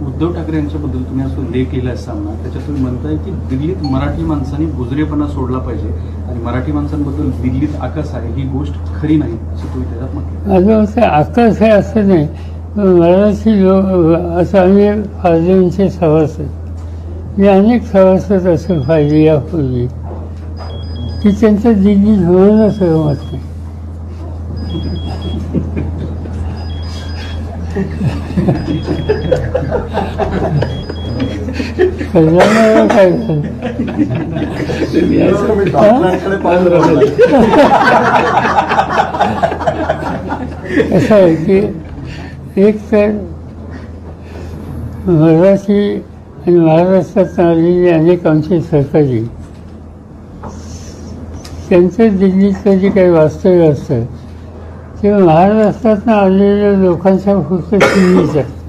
उद्धव ठाकरे यांच्याबद्दल तुम्ही असं लेख लिहिला असताना त्याच्यात तुम्ही म्हणताय की दिल्लीत मराठी माणसांनी बुजरेपणा सोडला पाहिजे आणि मराठी माणसांबद्दल दिल्लीत आकस आहे ही गोष्ट खरी नाही असं तुम्ही त्याच्यात म्हटलं. माझं असं आकस आहे असं नाही, मराठी लोक असं अनेक फायद्यांचे सभासद, मी अनेक सभासद असं पाहिजे यापूर्वी की त्यांचं दिल्लीत होणं सहमत नाही. कल्याणाला काय झालं? असं आहे की एक तर मराठी आणि महाराष्ट्रात आलेली अनेक आमची सहकारी त्यांचं दिल्लीतलं जे काही वास्तव्य असतं ते महाराष्ट्रातून आलेल्या लोकांच्या फक्त सीमित असतं.